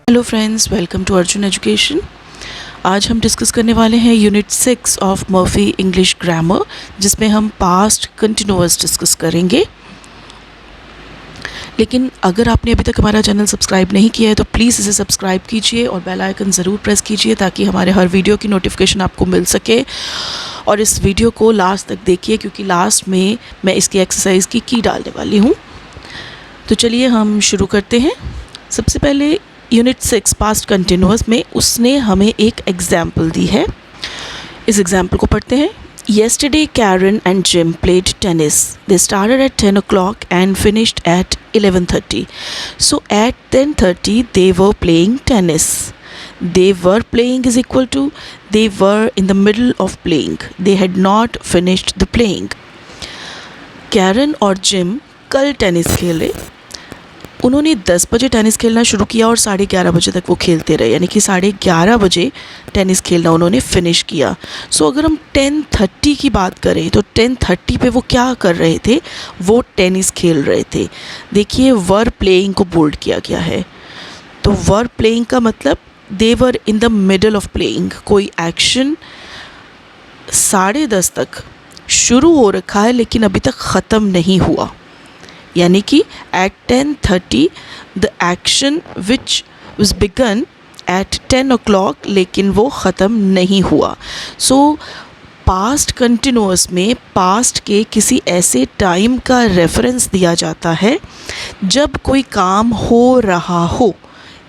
Hello friends, welcome to Arjun education. आज हम discuss करने वाले हैं unit 6 of Murphy English grammar, जिसमें हम पास्ट कंटिन्यूअस डिस्कस करेंगे। लेकिन अगर आपने अभी तक हमारा चैनल सब्सक्राइब नहीं किया है तो प्लीज़ इसे सब्सक्राइब कीजिए और बेल आइकन ज़रूर प्रेस कीजिए ताकि हमारे हर वीडियो की नोटिफिकेशन आपको मिल सके। और इस वीडियो को लास्ट तक देखिए क्योंकि लास्ट में मैं इसकी एक्सरसाइज की की डालने वाली हूँ। तो चलिए हम शुरू करते हैं। सबसे पहले यूनिट 6 पास्ट कंटिन्यूअस में उसने हमें एक एग्जाम्पल दी है। इस एग्जाम्पल को पढ़ते हैं। Yesterday Karen and Jim played tennis. They started at 10 o'clock and finished at 11:30. So at 10:30 they were playing tennis. They were playing is equal to they were in the middle of playing. They had not finished the playing. Karen और Jim कल tennis खेले। उन्होंने 10 बजे tennis खेलना शुरू किया और 11:30 बजे तक वो खेलते रहे, यानी कि 11:30 बजे टेनिस खेलना उन्होंने फिनिश किया। अगर हम 10:30 की बात करें तो 10:30 पे वो क्या कर रहे थे? वो टेनिस खेल रहे थे। देखिए वर प्लेइंग को बोल्ड किया गया है, तो वर प्लेइंग का मतलब they were in the middle of playing. कोई एक्शन 10:30 तक शुरू हो रखा है लेकिन अभी तक ख़त्म नहीं हुआ, यानी कि at 10:30 the action which was begun at 10 o'clock लेकिन वो ख़त्म नहीं हुआ। पास्ट कंटिन्यूअस में पास्ट के किसी ऐसे टाइम का रेफरेंस दिया जाता है जब कोई काम हो रहा हो,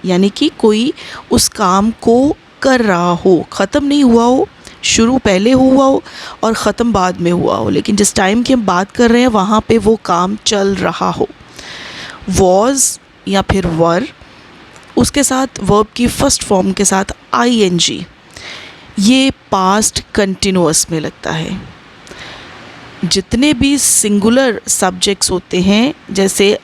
यानी कि कोई उस काम को कर रहा हो, ख़त्म नहीं हुआ हो, शुरू पहले हुआ हो और ख़त्म बाद में हुआ हो, लेकिन जिस टाइम की हम बात कर रहे हैं वहाँ पे वो काम चल रहा हो। वॉज या फिर वर, उसके साथ वर्ब की फर्स्ट फॉर्म के साथ ing, ये पास्ट कंटिन्यूअस में लगता है। जितने भी सिंगुलर सब्जेक्ट्स होते हैं जैसे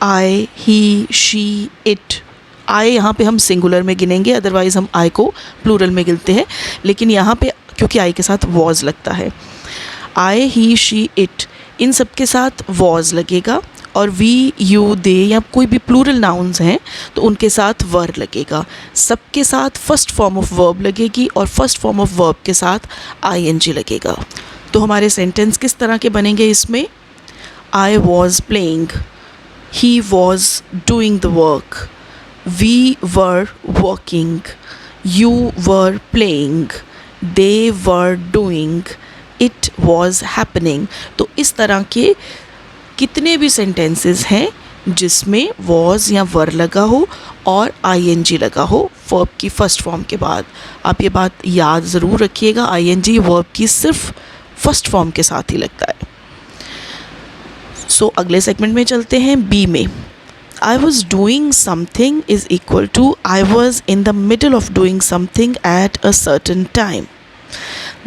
आई, ही, शी, इट, आई यहाँ पे हम सिंगुलर में गिनेंगे, अदरवाइज़ हम आई को प्लूरल में गिनते हैं, लेकिन यहाँ पे क्योंकि आई के साथ वॉज लगता है, आई, ही, शी, इट, इन सब के साथ वॉज लगेगा। और वी, यू, दे या कोई भी प्लूरल नाउन्स हैं तो उनके साथ वर लगेगा। सबके साथ फर्स्ट फॉर्म ऑफ वर्ब लगेगी और फर्स्ट फॉर्म ऑफ वर्ब के साथ ing लगेगा। तो हमारे सेंटेंस किस तरह के बनेंगे इसमें? I was playing, he was doing the work, we were working, you were playing, they were doing, it was happening। तो इस तरह के कितने भी सेंटेंसेस हैं जिसमें was या वर लगा हो और ing लगा हो वर्ब की फर्स्ट फॉर्म के बाद। आप ये बात याद ज़रूर रखिएगा, ing वर्ब की सिर्फ फर्स्ट फॉर्म के साथ ही लगता है। अगले सेगमेंट में चलते हैं बी में। I was doing something is equal to I was in the middle of doing something at a certain time.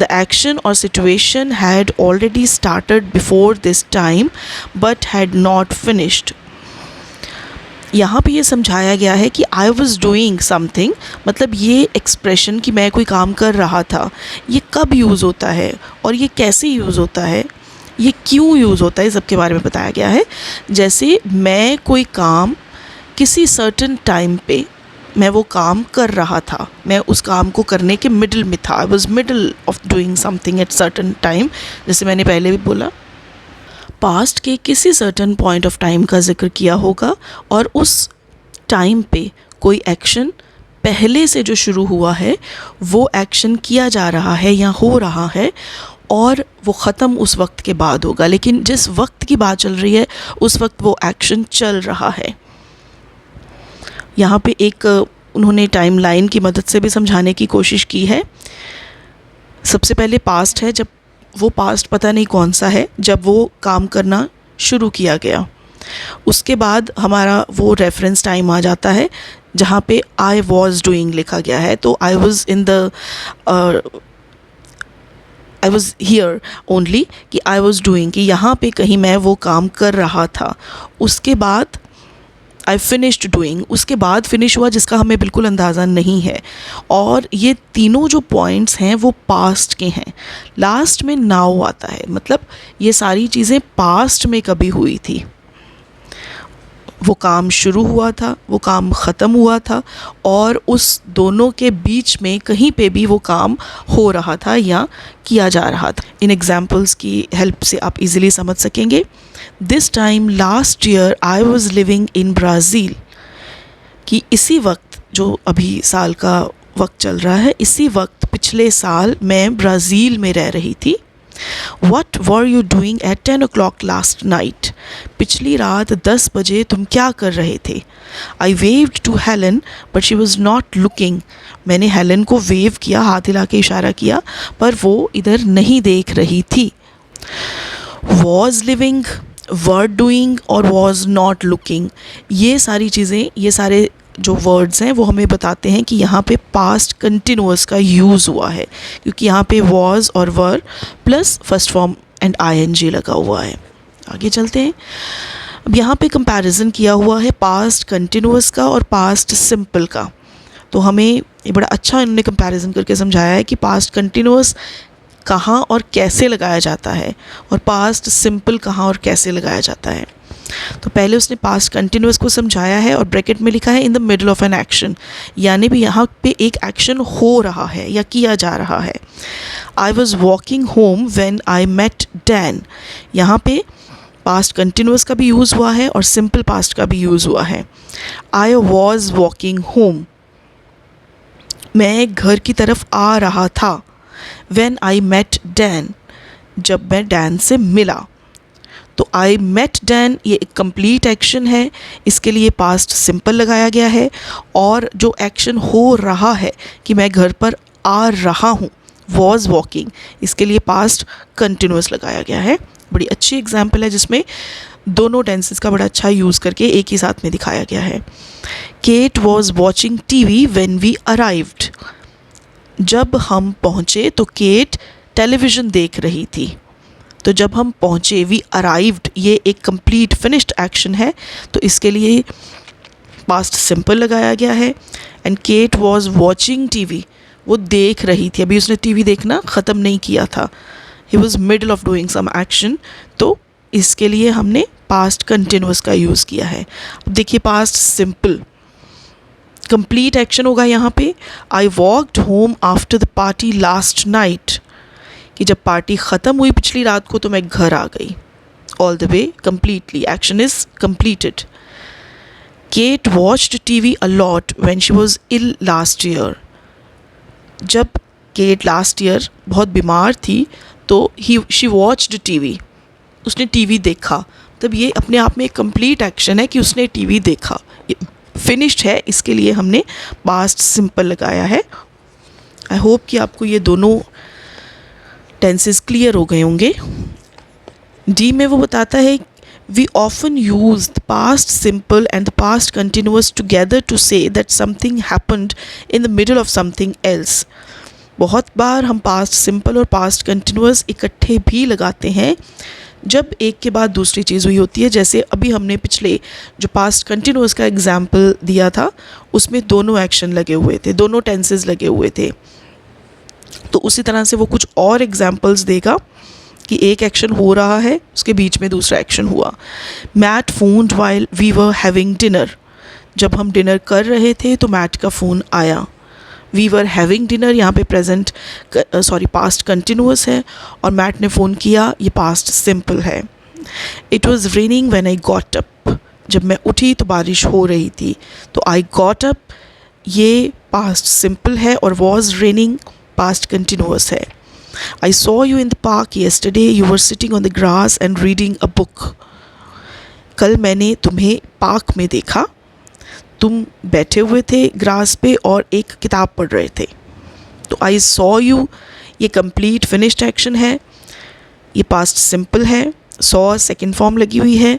The action or situation had already started before this time but had not finished. यहाँ पे ये समझाया गया है कि I was doing something, मतलब ये expression कि मैं कोई काम कर रहा था, ये कब यूज़ होता है और ये कैसे यूज़ होता है, ये क्यों यूज़ होता है, इस सब के बारे में बताया गया है। जैसे मैं कोई काम किसी सर्टेन टाइम पे मैं वो काम कर रहा था, मैं उस काम को करने के मिडल में था। I was middle of doing something at certain time, जैसे मैंने पहले भी बोला। पास्ट के किसी सर्टेन पॉइंट ऑफ टाइम का जिक्र किया होगा और उस टाइम पे कोई एक्शन पहले से जो शुरू हुआ है वो एक्शन किया जा रहा है या हो रहा है और वो ख़त्म उस वक्त के बाद होगा, लेकिन जिस वक्त की बात चल रही है उस वक्त वो एक्शन चल रहा है। यहाँ पे एक उन्होंने टाइम लाइन की मदद से भी समझाने की कोशिश की है। सबसे पहले पास्ट है, जब वो पास्ट पता नहीं कौन सा है जब वो काम करना शुरू किया गया। उसके बाद हमारा वो रेफरेंस टाइम आ जाता है जहाँ पे आई वॉज डूइंग लिखा गया है, तो I was in the I was here only कि आई वॉज डूइंग, कि यहाँ पे कहीं मैं वो काम कर रहा था। उसके बाद आई फिनिश्ड डूइंग, उसके बाद फिनिश हुआ जिसका हमें बिल्कुल अंदाज़ा नहीं है। और ये तीनों जो पॉइंट्स हैं वो पास्ट के हैं। लास्ट में नाउ आता है, मतलब ये सारी चीज़ें पास्ट में कभी हुई थी। वो काम शुरू हुआ था, वो काम ख़त्म हुआ था, और उस दोनों के बीच में कहीं पे भी वो काम हो रहा था या किया जा रहा था। इन एग्जाम्पल्स की हेल्प से आप इजीली समझ सकेंगे। This time last year I was living in Brazil, कि इसी वक्त, जो अभी साल का वक्त चल रहा है, इसी वक्त पिछले साल मैं ब्राज़ील में रह रही थी। What were you doing at 10 o'clock last night? पिछली रात 10 बजे तुम क्या कर रहे थे? I waved to Helen, but she was not looking. मैंने हेलन को वेव किया, हाथ हिला के इशारा किया, पर वो इधर नहीं देख रही थी। Was living, were doing और was not looking, ये सारी चीज़ें, ये सारे जो वर्ड्स हैं वो हमें बताते हैं कि यहाँ पे पास्ट कंटिन्यूअस का यूज़ हुआ है, क्योंकि यहाँ पे was और were plus first form and ing लगा हुआ है। आगे चलते हैं। अब यहाँ पे कंपैरिजन किया हुआ है पास्ट कंटिन्यूअस का और पास्ट सिंपल का। तो हमें ये बड़ा अच्छा इन्होंने कंपैरिजन करके समझाया है कि पास्ट कंटिन्यूअस कहाँ और कैसे लगाया जाता है और पास्ट सिंपल कहाँ और कैसे लगाया जाता है। तो पहले उसने पास्ट कंटिन्यूअस को समझाया है और ब्रैकेट में लिखा है इन the middle of an action, यानी भी यहाँ पे एक एक्शन हो रहा है या किया जा रहा है। I was walking home when I met Dan, यहाँ पे पास्ट कंटिन्यूअस का भी यूज़ हुआ है और सिंपल पास्ट का भी यूज़ हुआ है। आई वॉज वॉकिंग होम, मैं घर की तरफ आ रहा था। व्हेन आई मेट डैन, जब मैं डैन से मिला। तो आई मेट डैन ये एक कंप्लीट एक्शन है, इसके लिए पास्ट सिंपल लगाया गया है, और जो एक्शन हो रहा है कि मैं घर पर आ रहा हूँ, वॉज वॉकिंग, इसके लिए पास्ट कंटिन्यूअस लगाया गया है। बड़ी अच्छी एग्जाम्पल है जिसमें दोनों टेंसेस का बड़ा अच्छा यूज़ करके एक ही साथ में दिखाया गया है। Kate was watching TV when we arrived, जब हम पहुँचे तो केट टेलीविज़न देख रही थी। तो जब हम पहुँचे, वी अराइव्ड, ये एक कंप्लीट फिनिश्ड एक्शन है, तो इसके लिए पास्ट सिंपल लगाया गया है। And Kate was watching TV, वो देख रही थी, अभी उसने टीवी देखना ख़त्म नहीं किया था। He was middle of doing some action, तो इसके लिए हमने पास्ट कंटिन्यूअस का यूज़ किया है। अब देखिए पास्ट सिंपल कंप्लीट एक्शन होगा यहाँ पे। I walked home after the party last night, कि जब पार्टी ख़त्म हुई पिछली रात को तो मैं घर आ गई। All the way completely, action is completed. Kate watched TV a lot when she was ill last year. जब केट लास्ट ईयर बहुत बीमार थी तो शी वॉच्ड TV, उसने टीवी देखा। तब ये अपने आप में एक कंप्लीट एक्शन है कि उसने टीवी देखा, फिनिश्ड है, इसके लिए हमने पास्ट सिंपल लगाया है। आई होप कि आपको ये दोनों टेंसेस क्लियर हो गए होंगे। डी में वो बताता है we often use the past simple and the past continuous together to say that something happened in the middle of something else. बहुत बार हम past simple और past continuous इकट्ठे भी लगाते हैं जब एक के बाद दूसरी चीज़ हुई होती है। जैसे अभी हमने पिछले जो past continuous का एग्जाम्पल दिया था उसमें दोनों एक्शन लगे हुए थे, दोनों टेंसेस लगे हुए थे। तो उसी तरह से वो कुछ और एग्जाम्पल्स देगा कि एक एक्शन हो रहा है, उसके बीच में दूसरा एक्शन हुआ। Matt phoned while we were having dinner, जब हम डिनर कर रहे थे तो मैट का फ़ोन आया। वी वर हैविंग डिनर यहाँ पे प्रेजेंट पास्ट कंटिन्यूअस है और मैट ने फ़ोन किया, ये पास्ट सिंपल है। It was raining when I got up, जब मैं उठी तो बारिश हो रही थी। तो आई गॉट अप ये पास्ट सिंपल है और वॉज रेनिंग पास्ट कंटिन्यूअस है। I saw you in the park yesterday. You were sitting on the grass and reading a book. कल मैंने तुम्हें पार्क में देखा, तुम बैठे हुए थे ग्रास पे और एक किताब पढ़ रहे थे। तो I saw you ये कंप्लीट फिनिश्ड एक्शन है, ये पास्ट सिंपल है, saw सेकेंड फॉर्म लगी हुई है।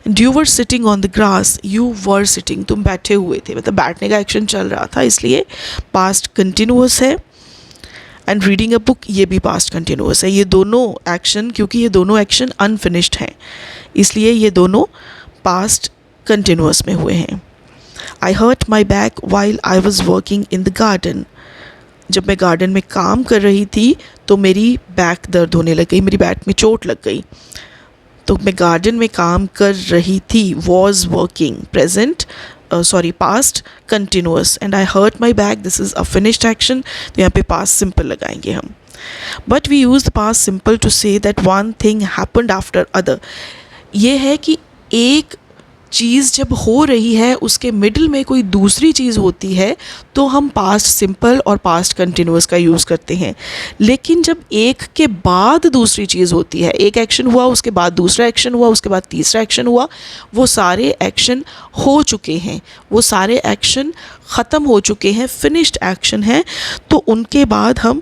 And you were sitting on the grass, you were sitting तुम बैठे हुए थे, मतलब बैठने का एक्शन चल रहा था, इसलिए पास्ट कंटिन्यूअस है। एंड रीडिंग अ बुक ये भी पास्ट कंटिन्यूअस है। ये दोनों एक्शन, क्योंकि ये दोनों एक्शन अनफिनिश्ड हैं इसलिए ये दोनों पास्ट कंटिन्यूअस में हुए हैं। I hurt my back while I was working in the garden, जब मैं गार्डन में काम कर रही थी तो मेरी बैक दर्द होने लग गई, मेरी बैक में चोट लग गई। तो मैं गार्डन में काम कर रही थी, was working, present past continuous, and I hurt my back, this is a finished action, तो यहाँ पे पास्ट सिंपल लगाएंगे हम. But we use the past simple to say that one thing happened after other. ये है कि एक चीज़ जब हो रही है उसके मिडल में कोई दूसरी चीज़ होती है तो हम पास्ट सिंपल और पास्ट कंटिन्यूअस का यूज़ करते हैं. लेकिन जब एक के बाद दूसरी चीज़ होती है, एक एक्शन हुआ, उसके बाद दूसरा एक्शन हुआ, उसके बाद तीसरा एक्शन हुआ, वो सारे एक्शन हो चुके हैं, वो सारे एक्शन ख़त्म हो चुके हैं, फिनिश्ड एक्शन है, तो उनके बाद हम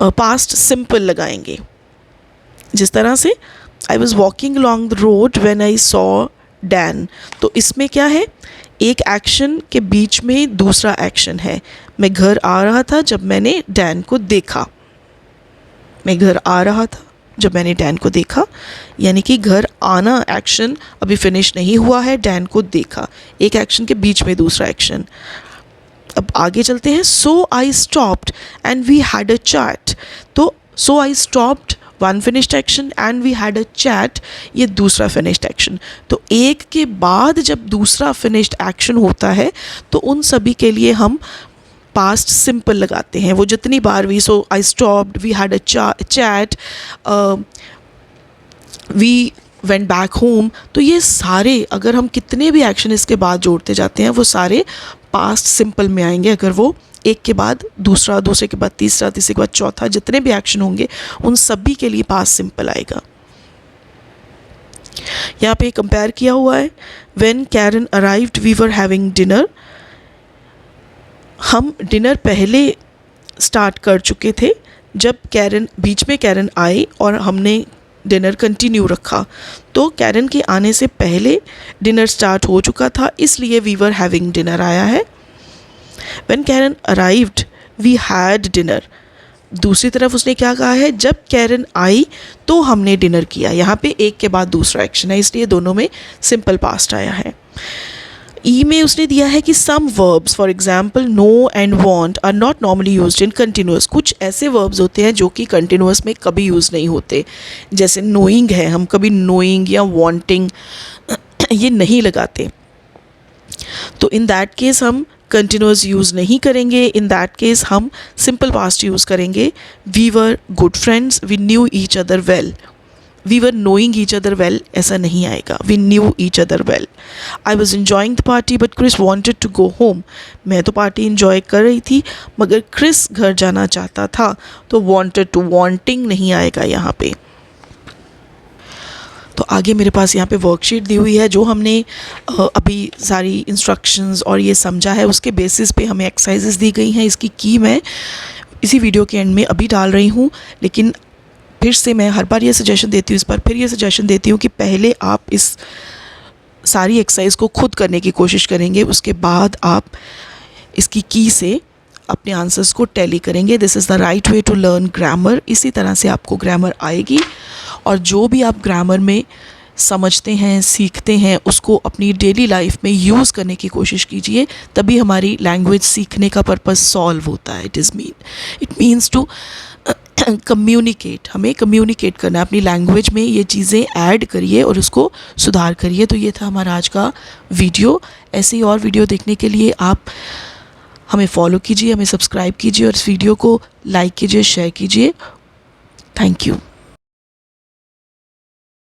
पास्ट सिंपल लगाएंगे. जिस तरह से आई was walking along the road when I saw Dan, तो इसमें क्या है, एक एक्शन के बीच में दूसरा एक्शन है. मैं घर आ रहा था जब मैंने डैन को देखा. मैं घर आ रहा था जब मैंने डैन को देखा, यानी कि घर आना एक्शन अभी फिनिश नहीं हुआ है, डैन को देखा, एक एक्शन के बीच में दूसरा एक्शन. अब आगे चलते हैं. So I stopped and we had a chat. तो so I stopped one finished action and we had a chat, ये दूसरा फिनिश्ड एक्शन. तो एक के बाद जब दूसरा फिनिश्ड एक्शन होता है तो उन सभी के लिए हम पास्ट सिंपल लगाते हैं. वो जितनी बार भी, so I stopped, we had a chat, we went back home, तो ये सारे अगर हम कितने भी एक्शन इसके बाद जोड़ते जाते हैं वो सारे पास्ट सिंपल में आएंगे. अगर वो एक के बाद दूसरा, दूसरे के बाद तीसरा, तीसरे के बाद चौथा, जितने भी एक्शन होंगे उन सभी के लिए पास्ट सिंपल आएगा. यहाँ पे कंपेयर किया हुआ है. When Karen arrived we were having dinner. हम डिनर पहले स्टार्ट कर चुके थे जब कैरन, बीच में कैरन आई और हमने डिनर कंटिन्यू रखा, तो कैरन के आने से पहले डिनर स्टार्ट हो चुका था, इसलिए वी वर हैविंग डिनर आया है. When Karen arrived, we had dinner. दूसरी तरफ उसने क्या कहा है, जब कैरन आई तो हमने डिनर किया. यहाँ पे एक के बाद दूसरा एक्शन है, इसलिए दोनों में सिंपल पास्ट आया है. ई में उसने दिया है कि some verbs, for example know and want, are not normally used in continuous. कुछ ऐसे वर्ब्स होते हैं जो कि कंटिन्यूअस में कभी यूज़ नहीं होते. जैसे नोइंग है, हम कभी नोइंग या वॉन्टिंग ये नहीं लगाते, तो इन दैट केस हम कंटिन्यूअस यूज़ नहीं करेंगे. इन दैट केस हम सिंपल पास्ट यूज़ करेंगे. We were good friends, we knew each other well. We were knowing each other well ऐसा नहीं आएगा, we knew each other well. I was enjoying the party but Chris wanted to go home. मैं तो party enjoy कर रही थी मगर Chris घर जाना चाहता था, तो वॉन्टेड टू वॉन्टिंग नहीं आएगा यहाँ पे. तो आगे मेरे पास यहाँ पे वर्कशीट दी हुई है जो हमने अभी सारी इंस्ट्रक्शंस और ये समझा है, उसके बेसिस पे हमें एक्सरसाइजेस दी गई हैं. इसकी की मैं इसी वीडियो के एंड में अभी डाल रही हूँ, लेकिन फिर से मैं हर बार ये सजेशन देती हूँ, इस बार फिर ये सजेशन देती हूँ कि पहले आप इस सारी एक्सरसाइज को खुद करने की कोशिश करेंगे, उसके बाद आप इसकी की से अपने आंसर्स को टैली करेंगे. This is the right way to learn grammar. इसी तरह से आपको ग्रामर आएगी, और जो भी आप ग्रामर में समझते हैं, सीखते हैं, उसको अपनी डेली लाइफ में यूज़ करने की कोशिश कीजिए, तभी हमारी लैंग्वेज सीखने का पर्पस सॉल्व होता है. It means to communicate. हमें कम्युनिकेट करना है अपनी लैंग्वेज में, ये चीज़ें ऐड करिए और उसको सुधार करिए. तो ये था हमारा आज का वीडियो. ऐसे ही और वीडियो देखने के लिए आप हमें फॉलो कीजिए, हमें सब्सक्राइब कीजिए और इस वीडियो को लाइक कीजिए, शेयर कीजिए. Thank you.